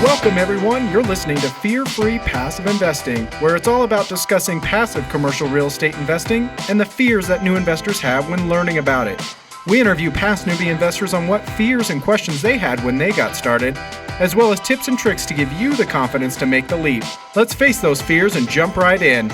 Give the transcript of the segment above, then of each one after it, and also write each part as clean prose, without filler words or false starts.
Welcome, everyone. You're listening to Fear-Free Passive Investing, where it's all about discussing passive commercial real estate investing and the fears that new investors have when learning about it. We interview past newbie investors on what fears and questions they had when they got started, as well as tips and tricks to give you the confidence to make the leap. Let's face those fears and jump right in.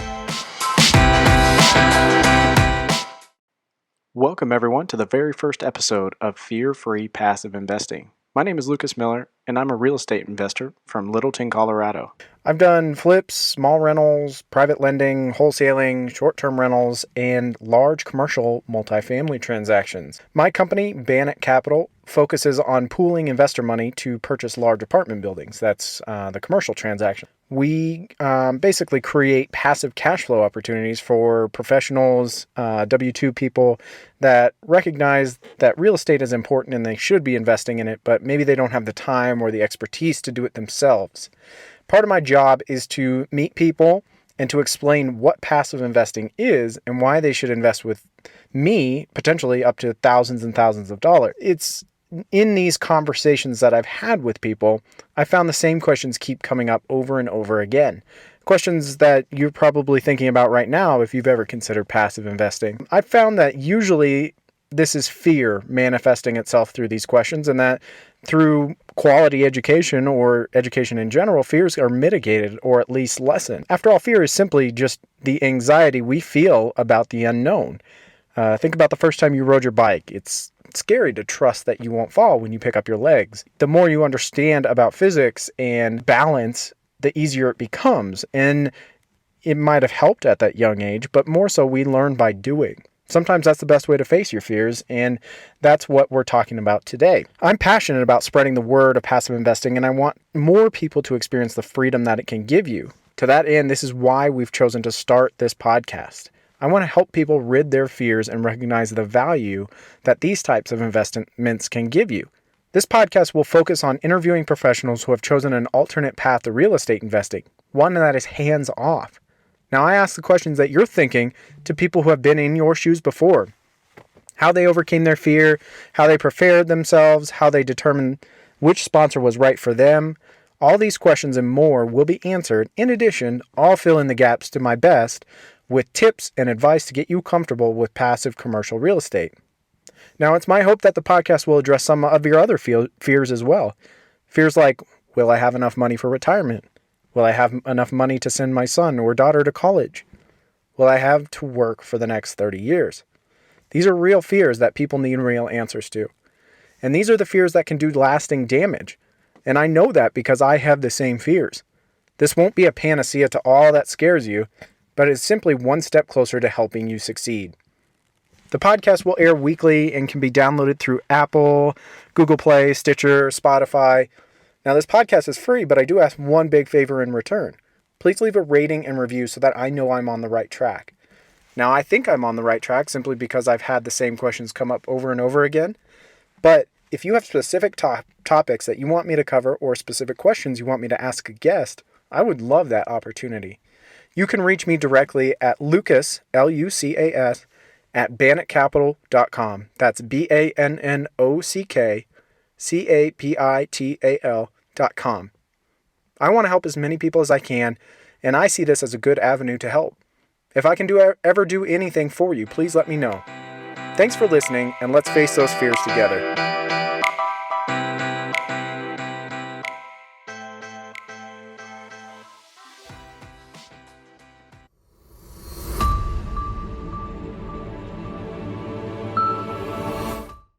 Welcome, everyone, to the very first episode of Fear-Free Passive Investing. My name is Lucas Miller, and I'm a real estate investor from Littleton, Colorado. I've done flips, small rentals, private lending, wholesaling, short-term rentals, and large commercial multifamily transactions. My company, Bannock Capital, focuses on pooling investor money to purchase large apartment buildings. That's the commercial transaction. We basically create passive cash flow opportunities for professionals, W-2 people that recognize that real estate is important and they should be investing in it, but maybe they don't have the time or the expertise to do it themselves. Part of my job is to meet people and to explain what passive investing is and why they should invest with me, potentially up to thousands and thousands of dollars. It's in these conversations that I've had with people, I found the same questions keep coming up over and over again. Questions that you're probably thinking about right now if you've ever considered passive investing. I found that usually this is fear manifesting itself through these questions, and that through quality education or education in general, fears are mitigated or at least lessened. After all, fear is simply just the anxiety we feel about the unknown. Think about the first time you rode your bike. It's scary to trust that you won't fall when you pick up your legs. The more you understand about physics and balance, the easier it becomes. And it might have helped at that young age, but more so we learn by doing. Sometimes that's the best way to face your fears, and that's what we're talking about today. I'm passionate about spreading the word of passive investing, and I want more people to experience the freedom that it can give you. To that end, this is why we've chosen to start this podcast. I want to help people rid their fears and recognize the value that these types of investments can give you. This podcast will focus on interviewing professionals who have chosen an alternate path to real estate investing, one that is hands-off. Now, I ask the questions that you're thinking to people who have been in your shoes before. How they overcame their fear, how they prepared themselves, how they determined which sponsor was right for them. All these questions and more will be answered. In addition, I'll fill in the gaps to my best with tips and advice to get you comfortable with passive commercial real estate. Now, it's my hope that the podcast will address some of your other fears as well. Fears like, will I have enough money for retirement? Will I have enough money to send my son or daughter to college? Will I have to work for the next 30 years? These are real fears that people need real answers to. And these are the fears that can do lasting damage. And I know that because I have the same fears. This won't be a panacea to all that scares you, but it's simply one step closer to helping you succeed. The podcast will air weekly and can be downloaded through Apple, Google Play, Stitcher, Spotify. Now, this podcast is free, but I do ask one big favor in return. Please leave a rating and review so that I know I'm on the right track. Now, I think I'm on the right track simply because I've had the same questions come up over and over again. But if you have specific topics that you want me to cover or specific questions you want me to ask a guest, I would love that opportunity. You can reach me directly at Lucas, Lucas, at bannockcapital.com. That's BANNOCKCAPITAL.com. I want to help as many people as I can, and I see this as a good avenue to help. If I can ever do anything for you, please let me know. Thanks for listening, and let's face those fears together.